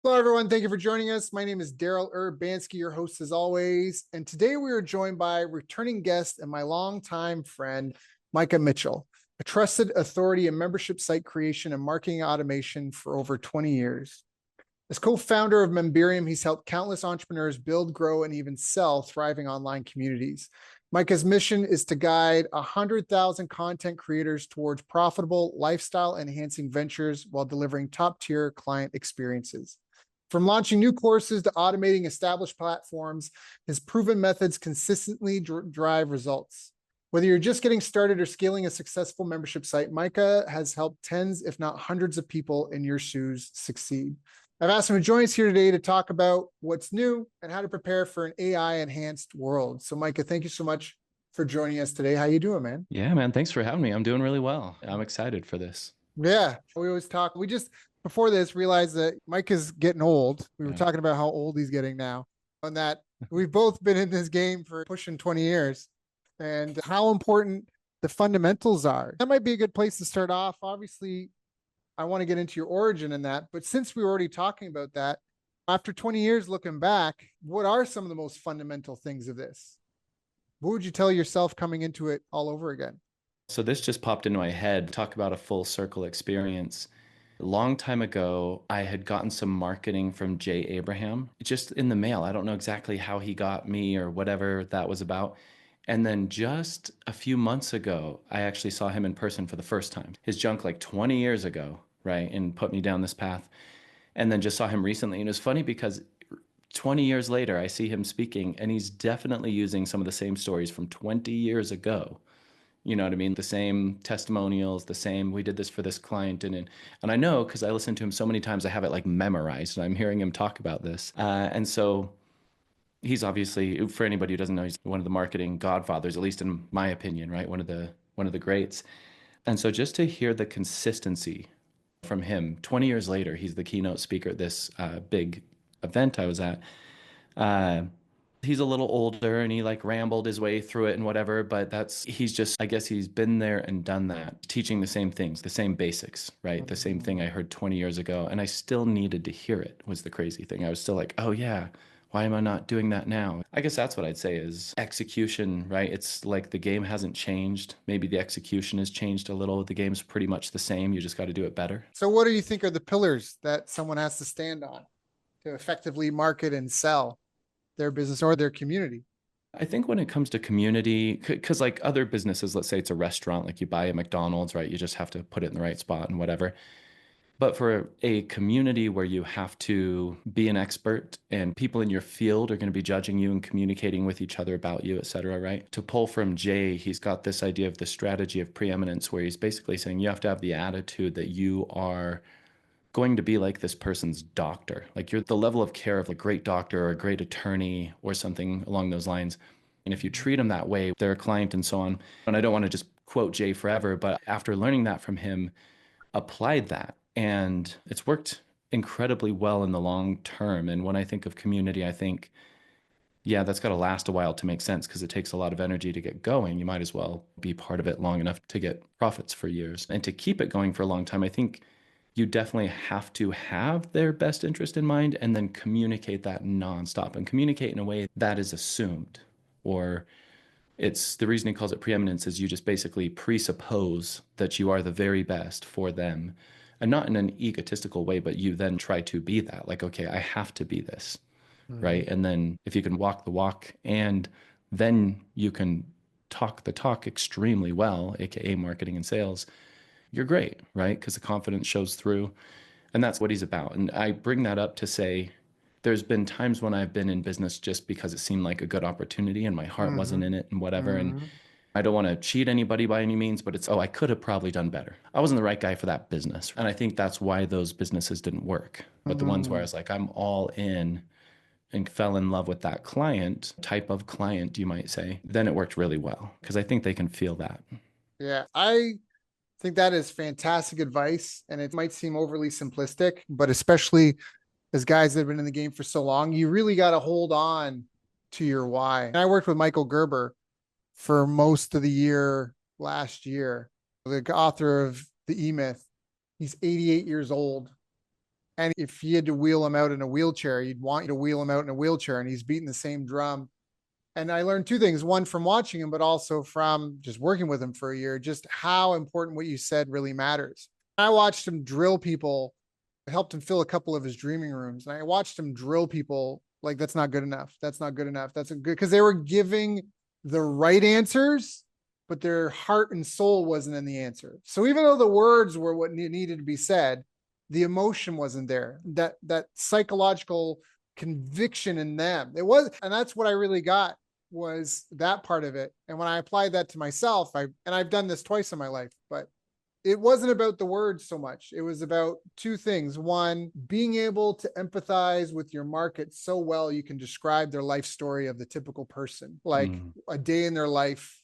Hello, everyone. Thank you for joining us. My name is Daryl Urbanski, your host as always. And today we are joined by returning guest and my longtime friend, Micah Mitchell, a trusted authority in membership site creation and marketing automation for over 20 years. As co-founder of Memberium, he's helped countless entrepreneurs build, grow, and even sell thriving online communities. Micah's mission is to guide 100,000 content creators towards profitable, lifestyle-enhancing ventures while delivering top-tier client experiences. From launching new courses to automating established platforms, his proven methods consistently drive results. Whether you're just getting started or scaling a successful membership site, Micah has helped tens, if not hundreds of people in your shoes succeed. I've asked him to join us here today to talk about what's new and how to prepare for an AI-enhanced world. So, Micah, thank you so much for joining us today. How you doing, man? Yeah, man. Thanks for having me. I'm doing really well. I'm excited for this. Yeah, we always talk. We just before this realized that Mike is getting old. We were Yeah. talking about how old he's getting now, and that we've both been in this game for pushing 20 years, and how important the fundamentals are. That might be a good place to start off. Obviously, I want to get into your origin in that, but since we were already talking about that, after 20 years looking back, what are some of the most fundamental things of this? What would you tell yourself coming into it all over again? So this just popped into my head. Talk about a full circle experience. A long time ago, I had gotten some marketing from Jay Abraham just in the mail. I don't know exactly how he got me or whatever that was about. And then just a few months ago, I actually saw him in person for the first time. His junk like 20 years ago, right? And put me down this path. And then just saw him recently. And it was funny because 20 years later, I see him speaking, and he's definitely using some of the same stories from 20 years ago. You know what I mean? The same testimonials, the same, we did this for this client. And I know because I listened to him so many times, I have it like memorized, and I'm hearing him talk about this. And so he's obviously, for anybody who doesn't know, he's one of the marketing godfathers, at least in my opinion, right? One of the greats. And so just to hear the consistency from him 20 years later, he's the keynote speaker at this big event I was at. Uh, he's a little older and he like rambled his way through it and whatever, but he's just, I guess he's been there and done that, teaching the same things, the same basics, right? The same thing I heard 20 years ago. And I still needed to hear it, was the crazy thing. I was still like, oh yeah, why am I not doing that now? I guess that's what I'd say is execution, right? It's like the game hasn't changed. Maybe the execution has changed a little. The game's pretty much the same. You just got to do it better. So, what do you think are the pillars that someone has to stand on to effectively market and sell their business or their community? I think when it comes to community, because like other businesses, let's say it's a restaurant, like you buy a McDonald's, right? You just have to put it in the right spot and whatever. But for a community where you have to be an expert and people in your field are going to be judging you and communicating with each other about you, et cetera, right? To pull from Jay, he's got this idea of the strategy of preeminence where he's basically saying you have to have the attitude that you are going to be like this person's doctor. Like you're the level of care of a great doctor or a great attorney or something along those lines. And if you treat them that way, they're a client and so on. And I don't want to just quote Jay forever, but after learning that from him, applied that. And it's worked incredibly well in the long term. And when I think of community, I think, yeah, that's got to last a while to make sense because it takes a lot of energy to get going. You might as well be part of it long enough to get profits for years. And to keep it going for a long time, I think you definitely have to have their best interest in mind and then communicate that nonstop and communicate in a way that is assumed. Or it's the reason he calls it preeminence is you just basically presuppose that you are the very best for them. And not in an egotistical way, but you then try to be that. Like, okay, I have to be this, Mm-hmm. right? And then if you can walk the walk and then you can talk the talk extremely well, aka marketing and sales, you're great, right? Because the confidence shows through. And that's what he's about. And I bring that up to say there's been times when I've been in business just because it seemed like a good opportunity and my heart wasn't in it and whatever. And Mm-hmm. I don't want to cheat anybody by any means, but it's, oh, I could have probably done better. I wasn't the right guy for that business. And I think that's why those businesses didn't work. But the ones where I Mm-hmm. was like, I'm all in and fell in love with that client, type of client, you might say, then it worked really well because I think they can feel that. Yeah, I think that is fantastic advice. And it might seem overly simplistic, but especially as guys that have been in the game for so long, you really got to hold on to your why. And I worked with Michael Gerber for most of the year last year, the author of The E Myth. He's 88 years old. And if you had to wheel him out in a wheelchair, you'd want you to wheel him out in a wheelchair, and he's beating the same drum. And I learned two things, one from watching him, but also from just working with him for a year, just how important what you said really matters. I watched him drill people. I helped him fill a couple of his dreaming rooms. And I watched him drill people like, that's not good enough. That's not good enough. That's a good, because they were giving the right answers, but their heart and soul wasn't in the answer. So even though the words were what needed to be said, the emotion wasn't there. That psychological conviction in them. It was, and that's what I really got, was that part of it. And when I applied that to myself, I've done this twice in my life, but it wasn't about the words so much. It was about two things. One, being able to empathize with your market so well you can describe their life story of the typical person, like a day in their life,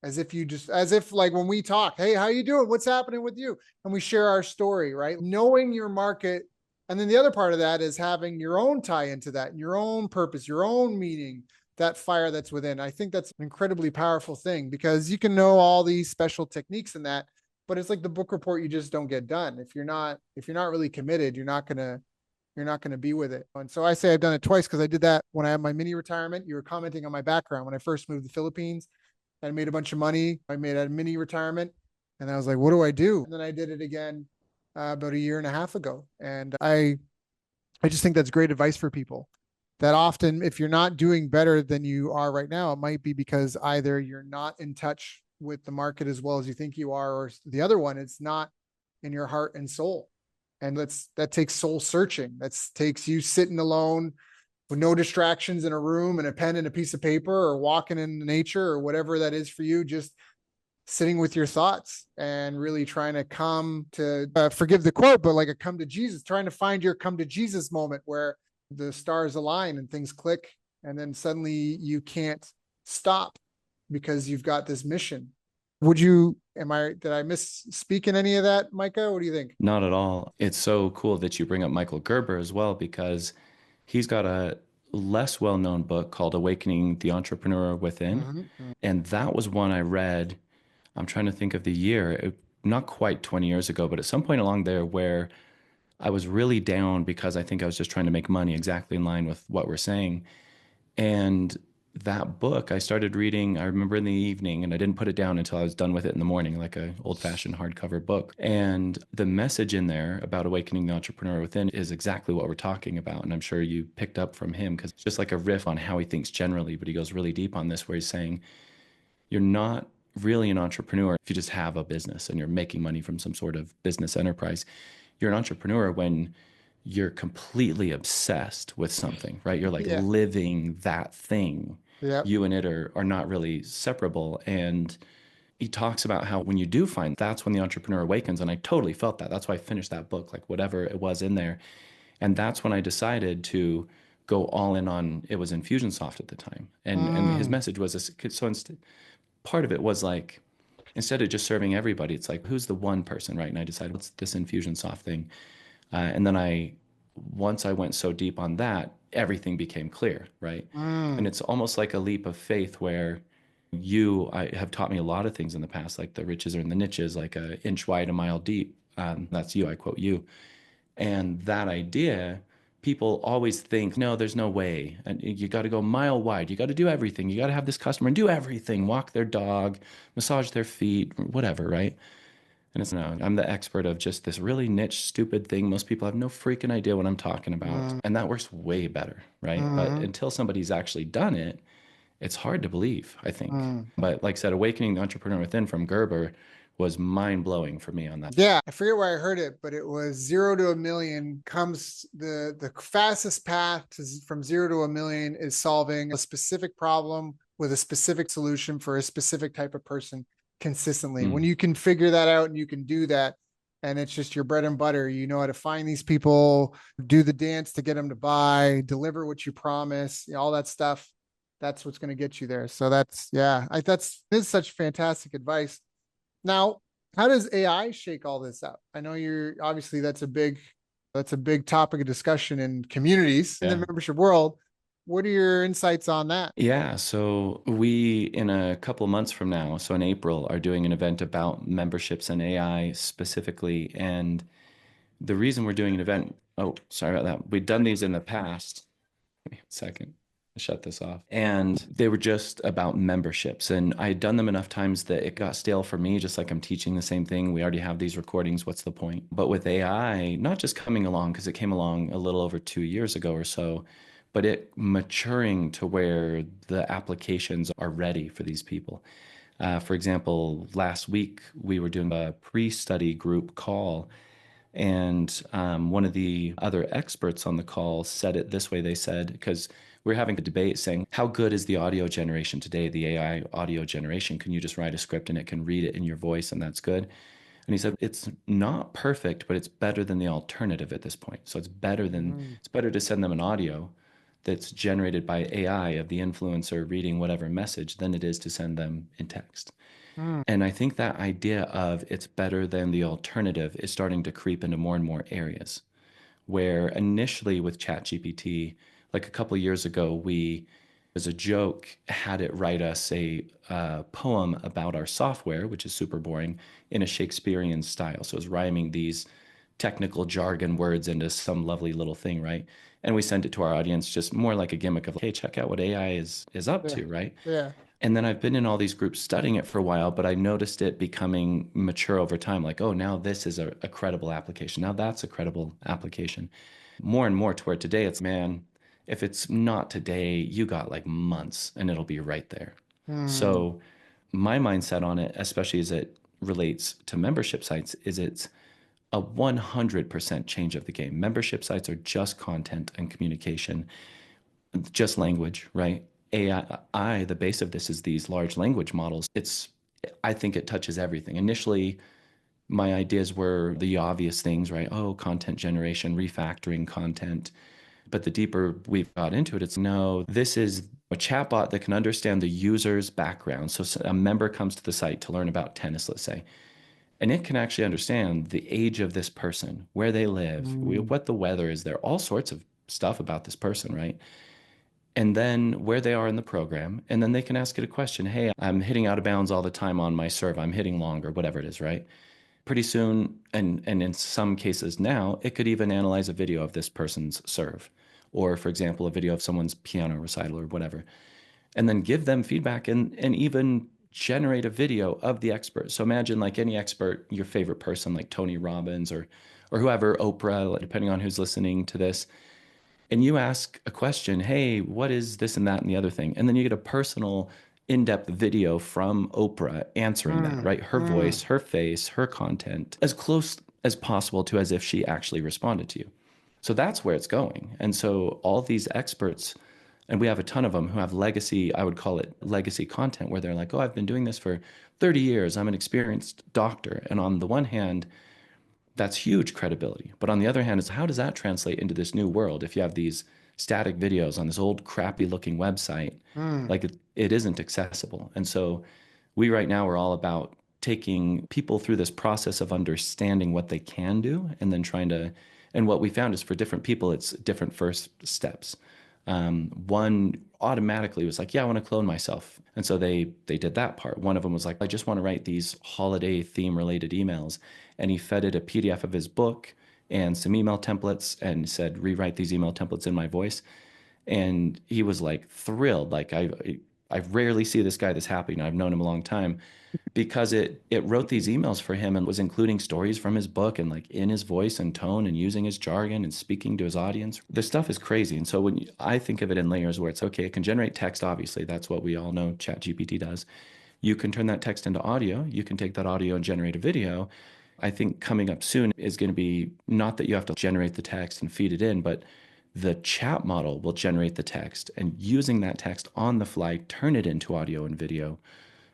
as if like when we talk, hey, how you doing? What's happening with you? And we share our story, right? Knowing your market. And then the other part of that is having your own tie into that, and your own purpose, your own meaning, that fire that's within. I think that's an incredibly powerful thing, because you can know all these special techniques in that, but it's like the book report you just don't get done. If you're not really committed, you're not gonna be with it. And so I say I've done it twice, because I did that when I had my mini retirement. You were commenting on my background. When I first moved to the Philippines, I made a bunch of money. I made a mini retirement, and I was like, what do I do? And then I did it again about a year and a half ago. And I just think that's great advice for people, that often if you're not doing better than you are right now, it might be because either you're not in touch with the market as well as you think you are, or the other one, it's not in your heart and soul. And that takes soul searching. That takes you sitting alone with no distractions in a room and a pen and a piece of paper, or walking in nature, or whatever that is for you, just sitting with your thoughts and really trying to come to, forgive the quote, but like a come to Jesus, trying to find your come to Jesus moment where the stars align and things click. And then suddenly you can't stop because you've got this mission. Did I misspeak in any of that, Micah? What do you think? Not at all. It's so cool that you bring up Michael Gerber as well, because he's got a less well-known book called Awakening the Entrepreneur Within. Mm-hmm. And that was one I read, I'm trying to think of the year, not quite 20 years ago, but at some point along there, where I was really down because I think I was just trying to make money, exactly in line with what we're saying. And that book I started reading, I remember in the evening, and I didn't put it down until I was done with it in the morning, like a old-fashioned hardcover book. And the message in there about awakening the entrepreneur within is exactly what we're talking about. And I'm sure you picked up from him, because it's just like a riff on how he thinks generally, but he goes really deep on this, where he's saying, you're not really an entrepreneur if you just have a business and you're making money from some sort of business enterprise. You're an entrepreneur when you're completely obsessed with something, right? You're like living that thing. Yeah. You and it are not really separable. And he talks about how when you do find, that's when the entrepreneur awakens. And I totally felt that. That's why I finished that book, like whatever it was in there. And that's when I decided to go all in on, it was Infusionsoft at the time. And his message was this, so instead, part of it was like, instead of just serving everybody, it's like, who's the one person, right? And I decided, what's this Infusionsoft thing? And then once I went so deep on that, everything became clear, right? And it's almost like a leap of faith, where I have taught me a lot of things in the past, like the riches are in the niches, like an inch wide, a mile deep. That's you, I quote you. And that idea, people always think, no, there's no way. And you got to go mile wide. You got to do everything. You got to have this customer and do everything, walk their dog, massage their feet, whatever, right? And it's no, I'm the expert of just this really niche, stupid thing. Most people have no freaking idea what I'm talking about. And that works way better, right? But until somebody's actually done it, it's hard to believe, I think. But like I said, Awakening the Entrepreneur Within from Gerber was mind blowing for me on that. Yeah, I forget where I heard it, but it was 0 to 1,000,000 comes the fastest path from 0 to 1,000,000 is solving a specific problem with a specific solution for a specific type of person consistently. When you can figure that out and you can do that, and it's just your bread and butter, you know how to find these people, do the dance to get them to buy, deliver what you promise, all that stuff. That's what's going to get you there. So this is such fantastic advice. Now, how does AI shake all this up? I know obviously that's a big topic of discussion in communities in the membership world. What are your insights on that? Yeah, so we, in a couple of months from now, so in April, are doing an event about memberships and AI specifically. And the reason we're doing an event Oh, sorry about that. We'd done these in the past. Give me a second. Shut this off. And they were just about memberships. And I had done them enough times that it got stale for me, just like I'm teaching the same thing. We already have these recordings. What's the point? But with AI, not just coming along, because it came along a little over 2 years ago or so, but it maturing to where the applications are ready for these people. For example, last week we were doing a pre-study group call, and one of the other experts on the call said it this way. They said, because we're having a debate saying, how good is the audio generation today, the AI audio generation? Can you just write a script and it can read it in your voice and that's good? And he said, it's not perfect, but it's better than the alternative at this point. So Mm, it's better to send them an audio that's generated by AI of the influencer reading whatever message than it is to send them in text. mm, And I think that idea of it's better than the alternative is starting to creep into more and more areas where initially with ChatGPT, like a couple of years ago, we, as a joke, had it write us a poem about our software, which is super boring, in a Shakespearean style. So it was rhyming these technical jargon words into some lovely little thing, right? And we sent it to our audience just more like a gimmick of, hey, check out what AI is up yeah, to, right? yeah. And then I've been in all these groups studying it for a while, but I noticed it becoming mature over time. Like, oh, now this is a credible application. Now that's a credible application. More and more to where today it's, man, if it's not today, you got like months and it'll be right there. Mm, So my mindset on it, especially as it relates to membership sites, is it's a 100% change of the game. Membership sites are just content and communication, just language, right? AI, the base of this is these large language models. I think it touches everything. Initially, my ideas were the obvious things, right? Oh, content generation, refactoring content. But the deeper we've got into it, it's no, this is a chatbot that can understand the user's background. So a member comes to the site to learn about tennis, let's say, and it can actually understand the age of this person, where they live, mm, what the weather is there, all sorts of stuff about this person, right? And then where they are in the program. And then they can ask it a question. Hey, I'm hitting out of bounds all the time on my serve. I'm hitting long or whatever it is, right? Pretty soon, and in some cases now, it could even analyze a video of this person's serve. Or, for example, a video of someone's piano recital or whatever, and then give them feedback and even generate a video of the expert. So imagine like any expert, your favorite person, like Tony Robbins or whoever, Oprah, depending on who's listening to this, and you ask a question, hey, what is this and that and the other thing? And then you get a personal, in depth video from Oprah answering that, mm, right? Her mm. voice, her face, her content, as close as possible to as if she actually responded to you. So that's where it's going. And so all these experts, and we have a ton of them who have legacy, I would call it legacy content, where they're like, oh, I've been doing this for 30 years. I'm an experienced doctor. And on the one hand, that's huge credibility. But on the other hand, is how does that translate into this new world if you have these static videos on this old crappy looking website? Mm. Like it isn't accessible. And so we right now are all about taking people through this process of understanding what they can do and then trying to, and what we found is for different people, it's different first steps. One automatically was like, yeah, I want to clone myself. And so they did that part. One of them was like, I just want to write these holiday theme related emails. And he fed it a PDF of his book and some email templates and said, rewrite these email templates in my voice. And he was like thrilled. Like I rarely see this guy this happy. And I've known him a long time because it wrote these emails for him and was including stories from his book and like in his voice and tone and using his jargon and speaking to his audience. This stuff is crazy. And so I think of it in layers where it's okay, it can generate text, obviously. That's what we all know ChatGPT does. You can turn that text into audio. You can take that audio and generate a video. I think coming up soon is going to be not that you have to generate the text and feed it in, but the chat model will generate the text and using that text on the fly, turn it into audio and video.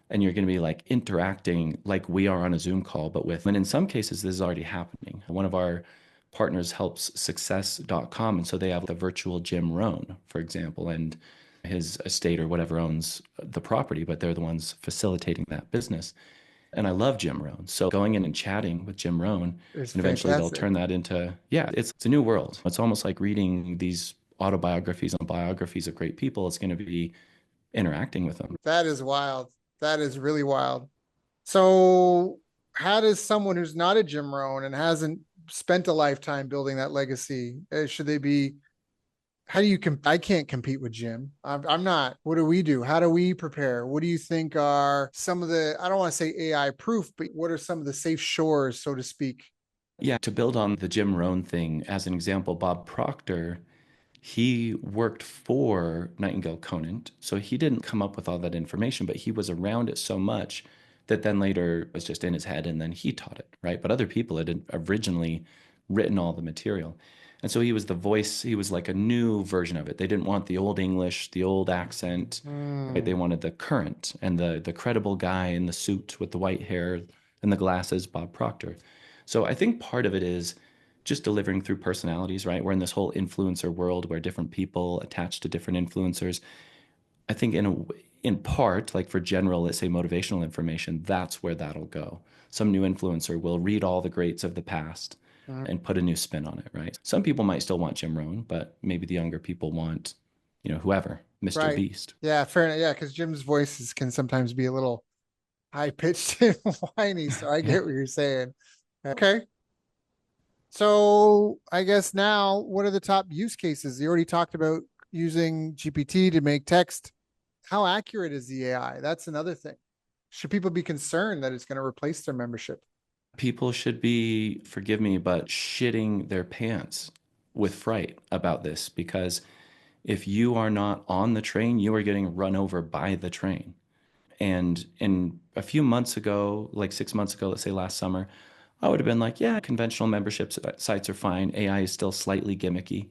And you're going to be like interacting like we are on a Zoom call, but with, and in some cases, this is already happening. One of our partners helps success.com. And so they have the virtual Jim Rohn, for example, and his estate or whatever owns the property, but they're the ones facilitating that business. And I love Jim Rohn. So going in and chatting with Jim Rohn, It's and eventually they'll fantastic. turn that into, yeah, it's a new world. It's almost like reading these autobiographies and biographies of great people. It's going to be interacting with them. That is wild. That is really wild. So, how does someone who's not a Jim Rohn and hasn't spent a lifetime building that legacy. Should they be, how do you, I can't compete with Jim. I'm not. What do we do? How do we prepare? What do you think are some of the, I don't want to say AI proof, but what are some of the safe shores, so to speak? Yeah, to build on the Jim Rohn thing, as an example, Bob Proctor, he worked for Nightingale Conant, so he didn't come up with all that information, but he was around it so much that then later was just in his head and then he taught it, right? But other people had originally written all the material. And so he was the voice, he was like a new version of it. They didn't want the old English, the old accent, right? They wanted the current and the credible guy in the suit with the white hair and the glasses, Bob Proctor. So I think part of it is just delivering through personalities, right? We're in this whole influencer world where different people attach to different influencers. I think in part, like for general, let's say motivational information, that's where that'll go. Some new influencer will read all the greats of the past Mm, and put a new spin on it, right? Some people might still want Jim Rohn, but maybe the younger people want, whoever, Mr. right. Beast. Yeah, fair enough. Yeah, because Jim's voices can sometimes be a little high pitched and whiny. So I Yeah. get what you're saying. Okay. So I guess now, what are the top use cases? You already talked about using GPT to make text. How accurate is the AI? That's another thing. Should people be concerned that it's going to replace their membership? People should be, forgive me, but shitting their pants with fright about this because if you are not on the train, you are getting run over by the train. And in a few months ago, like 6 months ago, let's say last summer, I would have been like, yeah, conventional membership sites are fine. AI is still slightly gimmicky.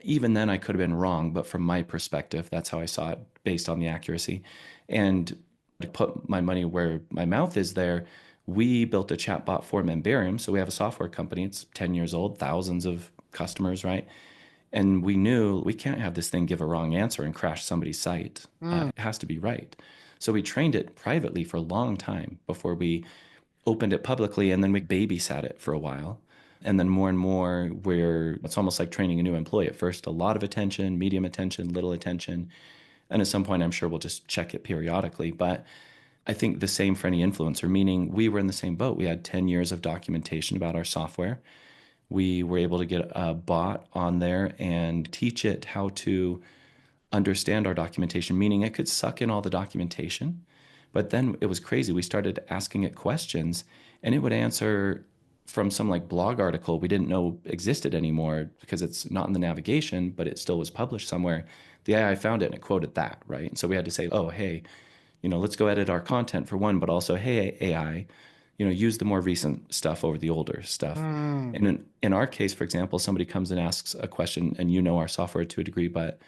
Even then, I could have been wrong, but from my perspective, that's how I saw it based on the accuracy. And to put my money where my mouth is there, we built a chatbot for Memberium. So we have a software company. It's 10 years old, thousands of customers, right? And we knew we can't have this thing give a wrong answer and crash somebody's site. Mm, It has to be right. So we trained it privately for a long time before we opened it publicly, and then we babysat it for a while. And then more and more, where it's almost like training a new employee. At first, a lot of attention, medium attention, little attention. And at some point, I'm sure we'll just check it periodically. But I think the same for any influencer, meaning we were in the same boat. We had 10 years of documentation about our software. We were able to get a bot on there and teach it how to understand our documentation, meaning it could suck in all the documentation. But then it was crazy. We started asking it questions and it would answer from some like blog article we didn't know existed anymore because it's not in the navigation, but it still was published somewhere. The AI found it and it quoted that, right? And so we had to say, oh, hey, let's go edit our content for one, but also, hey, AI, use the more recent stuff over the older stuff. mm, And in our case, for example, somebody comes and asks a question and our software to a degree, but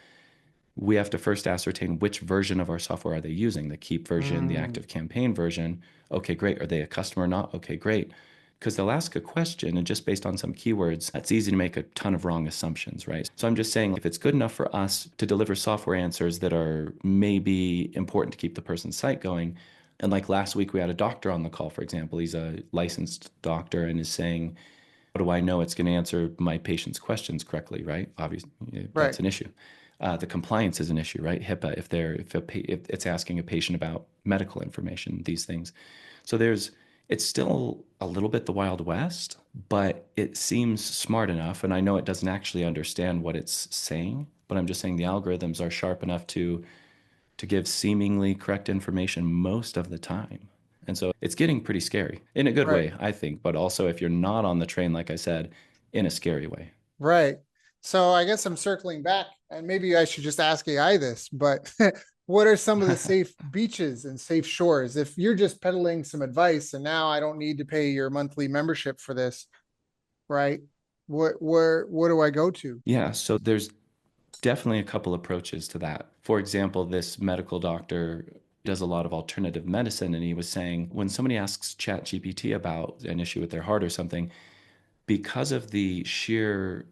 we have to first ascertain which version of our software are they using, the keep version, the mm. active campaign version. Okay, great. Are they a customer or not? Okay, great. Because they'll ask a question and just based on some keywords, that's easy to make a ton of wrong assumptions, right? So I'm just saying if it's good enough for us to deliver software answers that are maybe important to keep the person's site going. And like last week, we had a doctor on the call, for example. He's a licensed doctor and is saying, how do I know it's going to answer my patient's questions correctly, right? Obviously, Right. that's an issue. The compliance is an issue, right? HIPAA, if it's asking a patient about medical information, these things. So it's still a little bit the Wild West, but it seems smart enough. And I know it doesn't actually understand what it's saying, but I'm just saying the algorithms are sharp enough to give seemingly correct information most of the time. And so it's getting pretty scary in a good Right. way, I think, but also if you're not on the train, like I said, in a scary way. Right. So I guess I'm circling back, and maybe I should just ask AI this, but what are some of the safe beaches and safe shores? If you're just peddling some advice and now I don't need to pay your monthly membership for this, right? What do I go to? Yeah, so there's definitely a couple approaches to that. For example, this medical doctor does a lot of alternative medicine, and he was saying when somebody asks ChatGPT about an issue with their heart or something, because of the sheer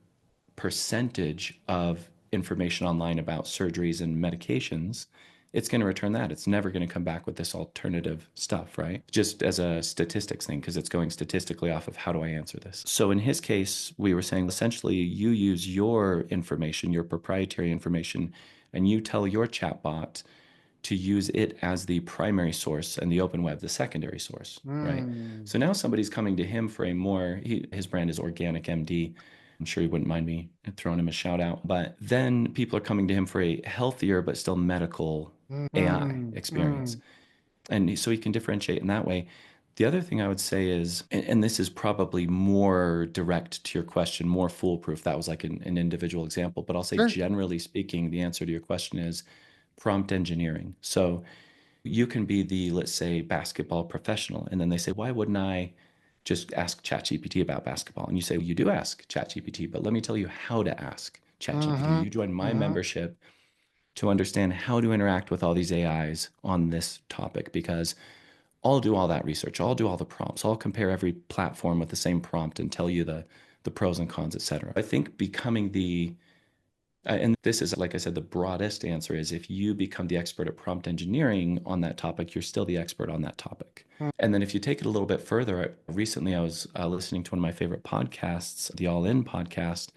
percentage of information online about surgeries and medications, it's going to return that. It's never going to come back with this alternative stuff, right? Just as a statistics thing, because it's going statistically off of how do I answer this. So in his case, we were saying essentially you use your information, your proprietary information, and you tell your chatbot, to use it as the primary source and the open web the secondary source, right? So now somebody's coming to him for a more, his brand is Organic MD. I'm sure he wouldn't mind me throwing him a shout out. But then people are coming to him for a healthier but still medical AI experience. And so he can differentiate in that way. The other thing I would say is, and this is probably more direct to your question, more foolproof. That was like an individual example, but I'll say Sure. generally speaking, the answer to your question is prompt engineering. So you can be the, let's say, basketball professional, and then they say, why wouldn't I just ask ChatGPT about basketball? And you say, well, you do ask ChatGPT, but let me tell you how to ask ChatGPT. You join my membership to understand how to interact with all these AIs on this topic, because I'll do all that research. I'll do all the prompts. I'll compare every platform with the same prompt and tell you the pros and cons, et cetera. I think becoming the and this is, like I said, the broadest answer is if you become the expert at prompt engineering on that topic, you're still the expert on that topic. And then if you take it a little bit further, recently I was listening to one of my favorite podcasts, the All In podcast,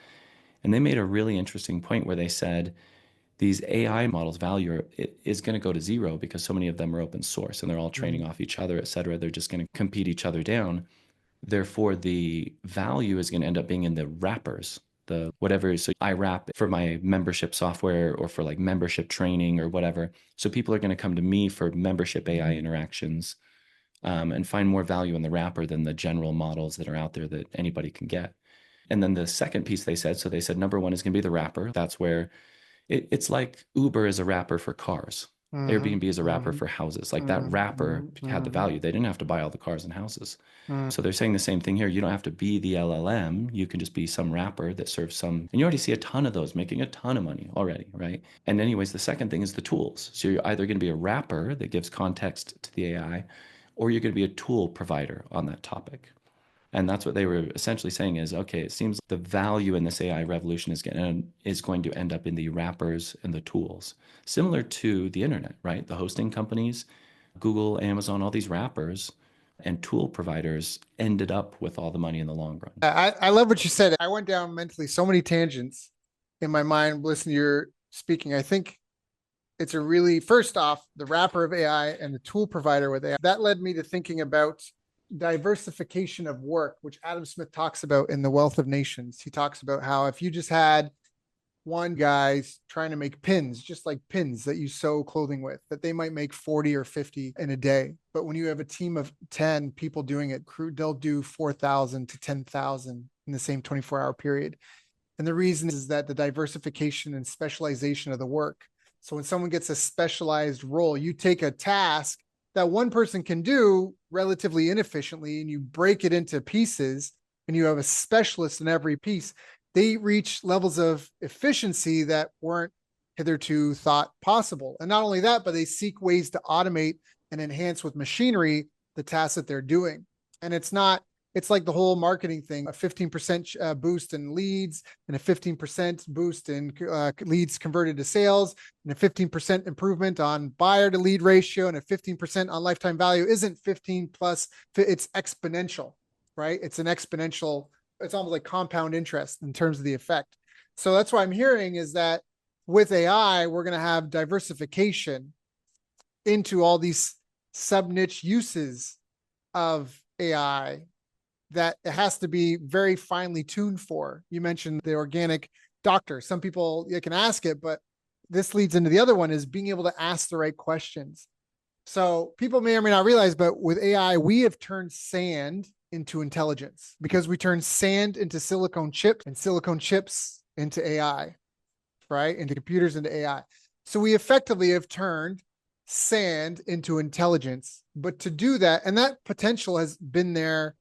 and they made a really interesting point where they said these AI models value is going to go to zero because so many of them are open source and they're all training off each other, et cetera. They're just going to compete each other down. Therefore, the value is going to end up being in the wrappers, the whatever. So I wrap for my membership software or for like membership training or whatever. So people are going to come to me for membership AI interactions and find more value in the wrapper than the general models that are out there that anybody can get. And then the second piece they said, so they said number one is going to be the wrapper. That's where it's like Uber is a wrapper for cars. Airbnb is a wrapper for houses. Like that wrapper had the value. They didn't have to buy all the cars and houses. So they're saying the same thing here. You don't have to be the LLM. You can just be some wrapper that serves some, and you already see a ton of those making a ton of money already, right? And anyways, the second thing is the tools. So you're either going to be a wrapper that gives context to the AI, or you're going to be a tool provider on that topic. And that's what they were essentially saying is, okay, it seems the value in this AI revolution is going to end up in the wrappers and the tools, similar to the internet, right? The hosting companies, Google, Amazon, all these wrappers and tool providers ended up with all the money in the long run. I love what you said. I went down mentally so many tangents in my mind listening to your speaking. I think it's a really, first off, the wrapper of AI and the tool provider with AI. That led me to thinking about diversification of work, which Adam Smith talks about in The Wealth of Nations. He talks about how if you just had one guy's trying to make pins, just like pins that you sew clothing with, that they might make 40 or 50 in a day. But when you have a team of 10 people doing it, they'll do 4,000 to 10,000 in the same 24-hour period. And the reason is that the diversification and specialization of the work. So when someone gets a specialized role, you take a task that one person can do relatively inefficiently and you break it into pieces and you have a specialist in every piece. They reach levels of efficiency that weren't hitherto thought possible. And not only that, but they seek ways to automate and enhance with machinery the tasks that they're doing. And it's like the whole marketing thing, a 15% boost in leads and a 15% boost in leads converted to sales and a 15% improvement on buyer to lead ratio and a 15% on lifetime value isn't 15 plus, it's exponential, right? It's an exponential, it's almost like compound interest in terms of the effect. So that's what I'm hearing is that with AI, we're going to have diversification into all these sub-niche uses of AI that it has to be very finely tuned for. You mentioned the organic doctor. Some people, you can ask it, but this leads into the other one is being able to ask the right questions. So people may or may not realize, but with AI, we have turned sand into intelligence because we turned sand into silicone chips and silicone chips into AI, right? Into computers, into AI. So we effectively have turned sand into intelligence. But to do that, and that potential has been there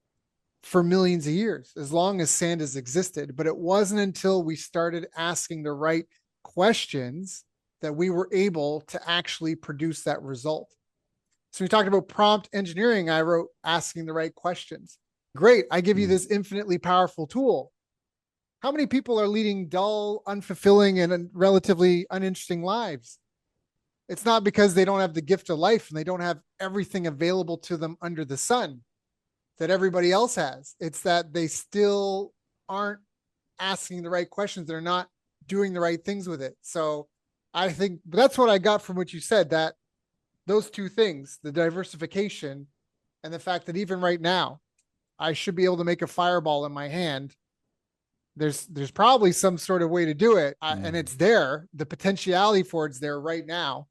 for millions of years, as long as sand has existed. But it wasn't until we started asking the right questions that we were able to actually produce that result. So we talked about prompt engineering. I wrote asking the right questions. Great. I give you this infinitely powerful tool. How many people are leading dull, unfulfilling, and relatively uninteresting lives? It's not because they don't have the gift of life and they don't have everything available to them under the sun that everybody else has. It's that they still aren't asking the right questions. They're not doing the right things with it. So I think that's what I got from what you said, that those two things, the diversification and the fact that even right now, I should be able to make a fireball in my hand. There's probably some sort of way to do it, and it's there. The potentiality for it's there right now,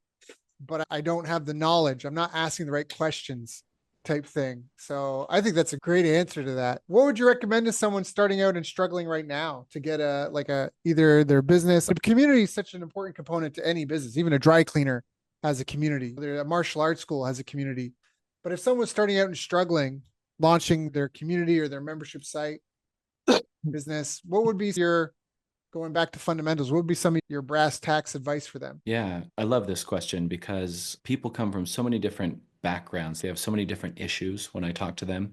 but I don't have the knowledge. I'm not asking the right questions type thing. So I think that's a great answer to that. What would you recommend to someone starting out and struggling right now to get either their business? The community is such an important component to any business. Even a dry cleaner has a community. A martial arts school has a community. But if someone's starting out and struggling, launching their community or their membership site business, what would be your, going back to fundamentals, what would be some of your brass tacks advice for them? Yeah, I love this question because people come from so many different backgrounds. They have so many different issues when I talk to them.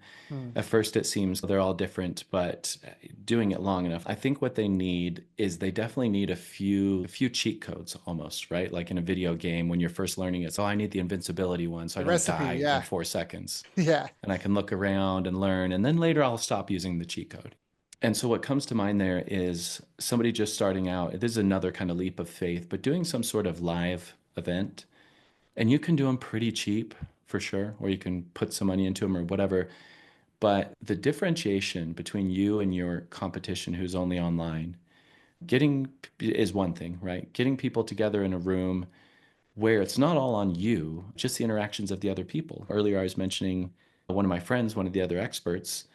At first, it seems they're all different, but doing it long enough, I think what they need is they definitely need a few cheat codes almost, right? Like in a video game when you're first learning it. So I need the invincibility one so I The don't recipe, die yeah. in 4 seconds. Yeah. And I can look around and learn, and then later I'll stop using the cheat code. And so what comes to mind there is somebody just starting out. This is another kind of leap of faith, but doing some sort of live event. And you can do them pretty cheap for sure, or you can put some money into them or whatever. But the differentiation between you and your competition who's only online, getting is one thing, right? Getting people together in a room where it's not all on you, just the interactions of the other people. Earlier, I was mentioning one of my friends, one of the other experts,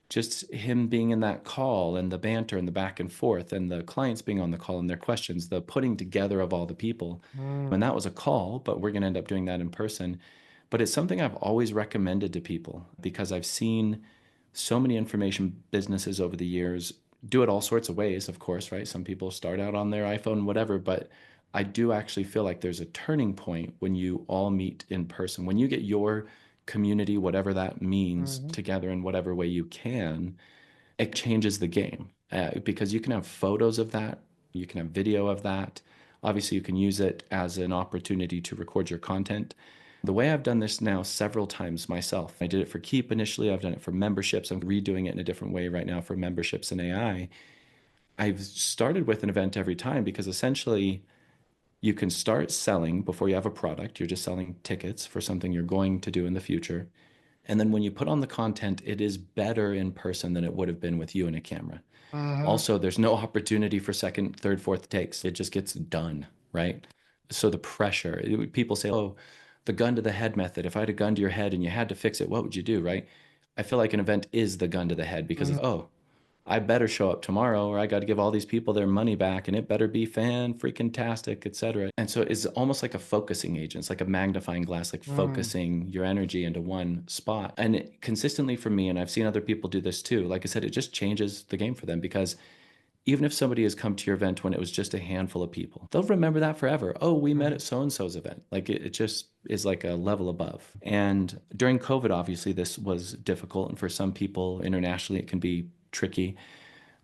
just him being in that call and the banter and the back and forth and the clients being on the call and their questions, the putting together of all the people. And that was a call, but we're going to end up doing that in person. But it's something I've always recommended to people because I've seen so many information businesses over the years do it all sorts of ways, of course, right? Some people start out on their iPhone, whatever, but I do actually feel like there's a turning point when you all meet in person. When you get your community, whatever that means, together in whatever way you can, it changes the game because you can have photos of that, you can have video of that. Obviously, you can use it as an opportunity to record your content. The way I've done this now several times myself, I did it for Keep initially, I've done it for memberships, I'm redoing it in a different way right now for memberships and AI. I've started with an event every time because essentially you can start selling before you have a product. You're just selling tickets for something you're going to do in the future. And then when you put on the content, it is better in person than it would have been with you in a camera. Also, there's no opportunity for second, third, fourth takes. It just gets done, right? So the pressure, people say, oh, the gun to the head method. If I had a gun to your head and you had to fix it, what would you do, right? I feel like an event is the gun to the head because, oh, I better show up tomorrow or I got to give all these people their money back and it better be fan freaking tastic, etc. And so it's almost like a focusing agent. It's like a magnifying glass, like focusing your energy into one spot. And consistently for me, and I've seen other people do this too, like I said, it just changes the game for them because even if somebody has come to your event when it was just a handful of people, they'll remember that forever. Oh, we met at so-and-so's event. Like it just is like a level above. And during COVID, obviously, this was difficult. And for some people internationally, it can be tricky.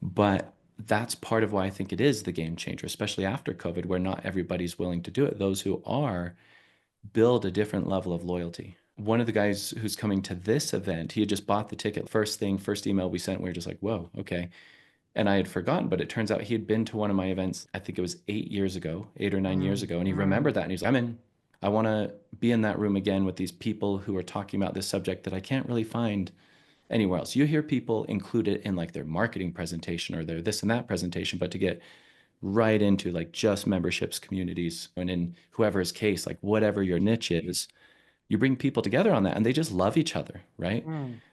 But that's part of why I think it is the game changer, especially after COVID, where not everybody's willing to do it. Those who are build a different level of loyalty. One of the guys who's coming to this event, he had just bought the ticket. First thing, first email we sent, we were just like, whoa, okay. And I had forgotten, but it turns out he had been to one of my events, I think it was 8 years ago, 8 or 9 years ago. And he remembered that. And he's like, I'm in. I want to be in that room again with these people who are talking about this subject that I can't really find anywhere else. You hear people include it in like their marketing presentation or their this and that presentation, but to get right into like just memberships, communities, and in whoever's case, like whatever your niche is, you bring people together on that and they just love each other, right?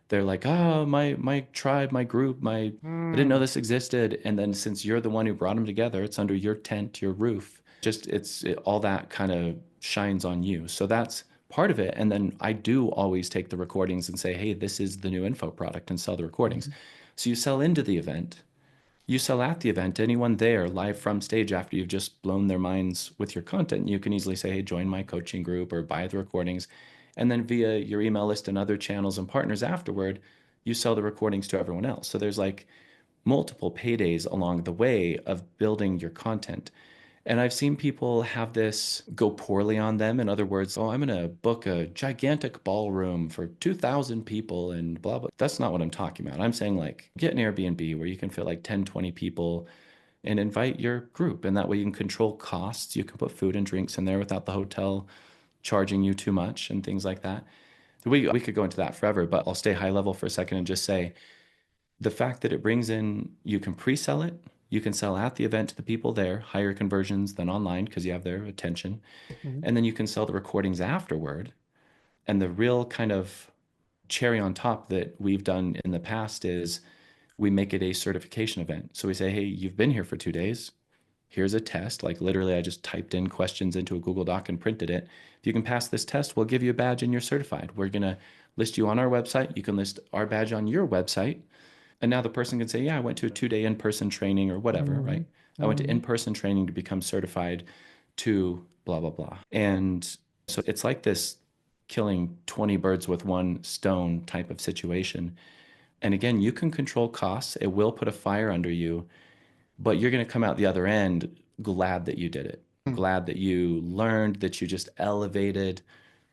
They're like, oh, my tribe, my group, I didn't know this existed. And then since you're the one who brought them together, it's under your tent, your roof. Just all that kind of shines on you. So that's part of it. And then I do always take the recordings and say, hey, this is the new info product and sell the recordings. So you sell into the event. You sell at the event. Anyone there live from stage after you've just blown their minds with your content, you can easily say, hey, join my coaching group or buy the recordings. And then via your email list and other channels and partners afterward, you sell the recordings to everyone else. So there's like multiple paydays along the way of building your content. And I've seen people have this go poorly on them. In other words, oh, I'm going to book a gigantic ballroom for 2,000 people and blah, blah. That's not what I'm talking about. I'm saying like get an Airbnb where you can fit like 10, 20 people and invite your group. And that way you can control costs. You can put food and drinks in there without the hotel charging you too much and things like that. We could go into that forever, but I'll stay high level for a second and just say the fact that it brings in, you can pre-sell it, you can sell at the event to the people there, higher conversions than online because you have their attention, Mhm. and then you can sell the recordings afterward. And the real kind of cherry on top that we've done in the past is we make it a certification event. So we say, hey, you've been here for 2 days. Here's a test. Like literally, I just typed in questions into a Google Doc and printed it. If you can pass this test, we'll give you a badge and you're certified. We're going to list you on our website. You can list our badge on your website. And now the person can say, yeah, I went to a 2 day in-person training or whatever, right? Mhm. I went to Mhm. in-person training to become certified to blah, blah, blah. And so it's like this killing 20 birds with one stone type of situation. And again, you can control costs. It will put a fire under you, but you're going to come out the other end glad that you did it, glad that you learned, that you just elevated,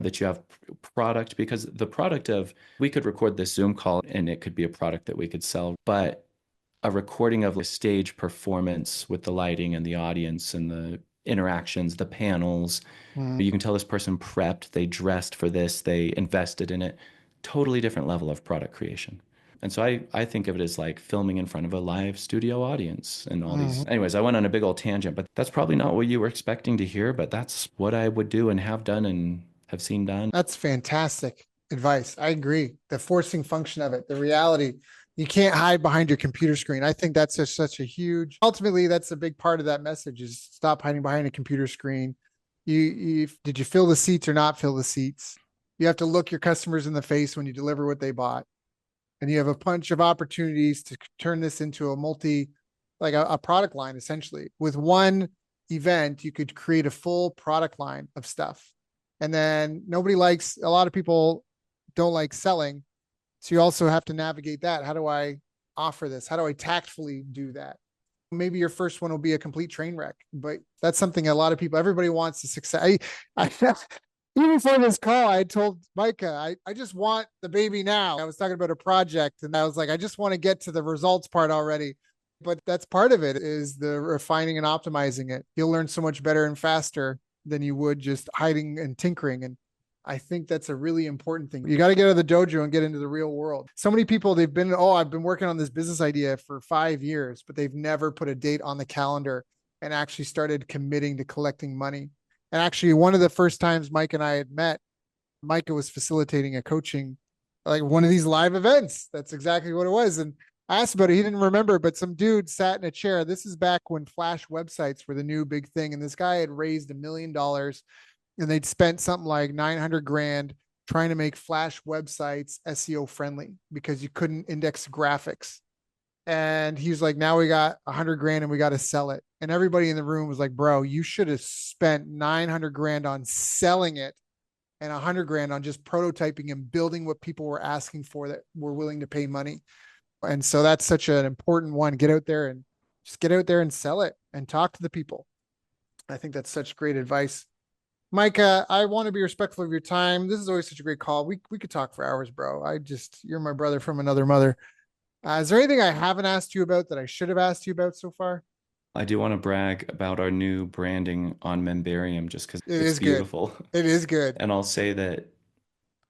that you have product. Because the product of, we could record this Zoom call and it could be a product that we could sell, but a recording of a stage performance with the lighting and the audience and the interactions, the panels, Mhm. you can tell this person prepped, they dressed for this, they invested in it. Totally different level of product creation. And so I think of it as like filming in front of a live studio audience and all these. Mhm. Anyways, I went on a big old tangent, but that's probably not what you were expecting to hear, but that's what I would do and have done and have seen done. That's fantastic advice. I agree. The forcing function of it, the reality, you can't hide behind your computer screen. I think that's just such a huge, ultimately, that's a big part of that message is stop hiding behind a computer screen. Did you fill the seats or not fill the seats? You have to look your customers in the face when you deliver what they bought. And you have a bunch of opportunities to turn this into a like a product line, essentially. With one event, you could create a full product line of stuff. And then a lot of people don't like selling. So you also have to navigate that. How do I offer this? How do I tactfully do that? Maybe your first one will be a complete train wreck, but that's something a lot of people, everybody wants to success. I even before this call, I told Micah, I just want the baby now. I was talking about a project and I was like, I just want to get to the results part already. But that's part of it is the refining and optimizing it. You'll learn so much better and faster than you would just hiding and tinkering. And I think that's a really important thing. You got to get out of the dojo and get into the real world. So many people, I've been working on this business idea for 5 years, but they've never put a date on the calendar and actually started committing to collecting money. And actually, one of the first times Mike and I had met, Micah was facilitating a coaching, like one of these live events. That's exactly what it was. And I asked about it. He didn't remember, but some dude sat in a chair. This is back when Flash websites were the new big thing. And this guy had raised $1 million and they'd spent something like 900 grand trying to make Flash websites SEO friendly because you couldn't index graphics. And he was like, now we got 100 grand and we got to sell it. And everybody in the room was like, bro, you should have spent 900 grand on selling it and 100 grand on just prototyping and building what people were asking for that were willing to pay money. And so that's such an important one. Get out there and just get out there and sell it and talk to the people. I think that's such great advice. Micah, I want to be respectful of your time. This is always such a great call. We could talk for hours, bro. You're my brother from another mother. Is there anything I haven't asked you about that I should have asked you about so far? I do want to brag about our new branding on Memberium just because It it's is good. beautiful. It is good. And I'll say that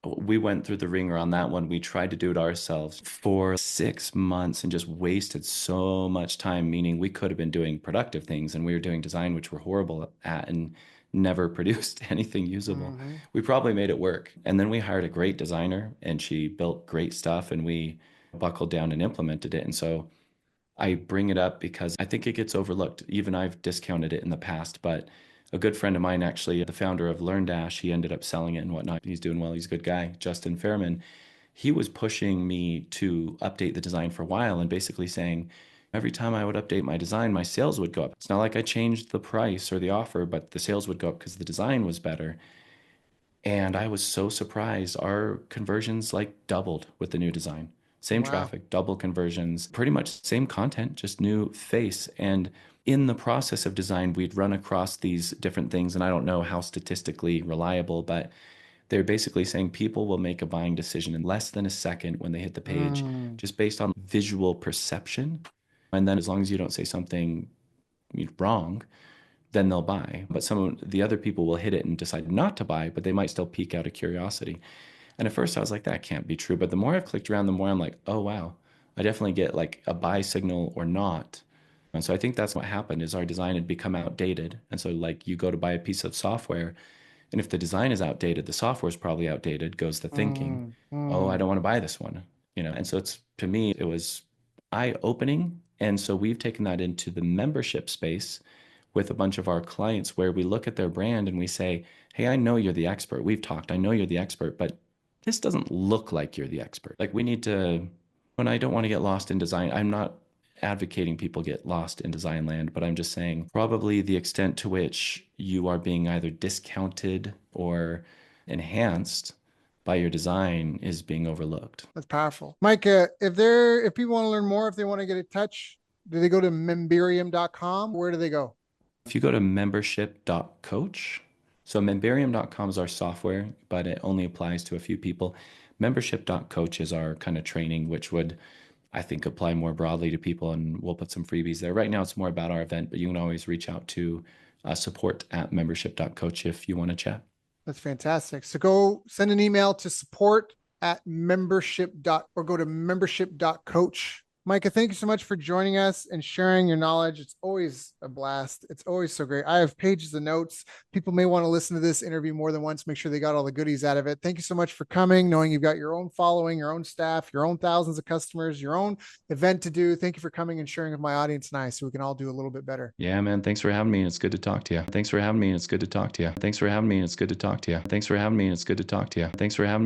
we went through the ringer on that one. We tried to do it ourselves for 6 months and just wasted so much time, meaning we could have been doing productive things and we were doing design, which we're horrible at and never produced anything usable. Mm-hmm. We probably made it work. And then we hired a great designer and she built great stuff and we buckled down and implemented it. And so I bring it up because I think it gets overlooked. Even I've discounted it in the past, but a good friend of mine, actually, the founder of LearnDash, he ended up selling it and whatnot. He's doing well. He's a good guy, Justin Fairman. He was pushing me to update the design for a while and basically saying, every time I would update my design, my sales would go up. It's not like I changed the price or the offer, but the sales would go up because the design was better. And I was so surprised. Our conversions like doubled with the new design. Same Wow. traffic, double conversions, pretty much same content, just new face. And in the process of design, we'd run across these different things. And I don't know how statistically reliable, but they're basically saying people will make a buying decision in less than a second when they hit the page, Mm. just based on visual perception. And then as long as you don't say something wrong, then they'll buy. But some of the other people will hit it and decide not to buy, but they might still peek out of curiosity. And at first I was like, that can't be true. But the more I've clicked around, the more I'm like, oh, wow, I definitely get like a buy signal or not. And so I think that's what happened is our design had become outdated. And so like you go to buy a piece of software, and if the design is outdated, the software is probably outdated, goes the thinking, Mm, oh, I mm. don't want to buy this one, And so it's, to me, it was eye-opening. And so we've taken that into the membership space with a bunch of our clients where we look at their brand and we say, hey, I know you're the expert. We've talked. I know you're the expert, but this doesn't look like you're the expert. Like we need to, when I don't want to get lost in design, I'm not advocating people get lost in design land, but I'm just saying probably the extent to which you are being either discounted or enhanced by your design is being overlooked. That's powerful. Micah, if people want to learn more, if they want to get in touch, do they go to memberium.com? Where do they go? If you go to membership.coach, so memberium.com is our software, but it only applies to a few people. Membership.coach is our kind of training, which would, I think, apply more broadly to people, and we'll put some freebies there. Right now, it's more about our event, but you can always reach out to support@membership.coach if you want to chat. That's fantastic. So go send an email to support@membership. Or go to membership.coach. Micah, thank you so much for joining us and sharing your knowledge. It's always a blast. It's always so great. I have pages of notes. People may want to listen to this interview more than once, make sure they got all the goodies out of it. Thank you so much for coming, knowing you've got your own following, your own staff, your own thousands of customers, your own event to do. Thank you for coming and sharing with my audience and I so we can all do a little bit better. Yeah, man. Thanks for having me. It's good to talk to you. Thanks for having me. It's good to talk to you. Thanks for having me. It's good to talk to you. Thanks for having me. It's good to talk to you. Thanks for having me.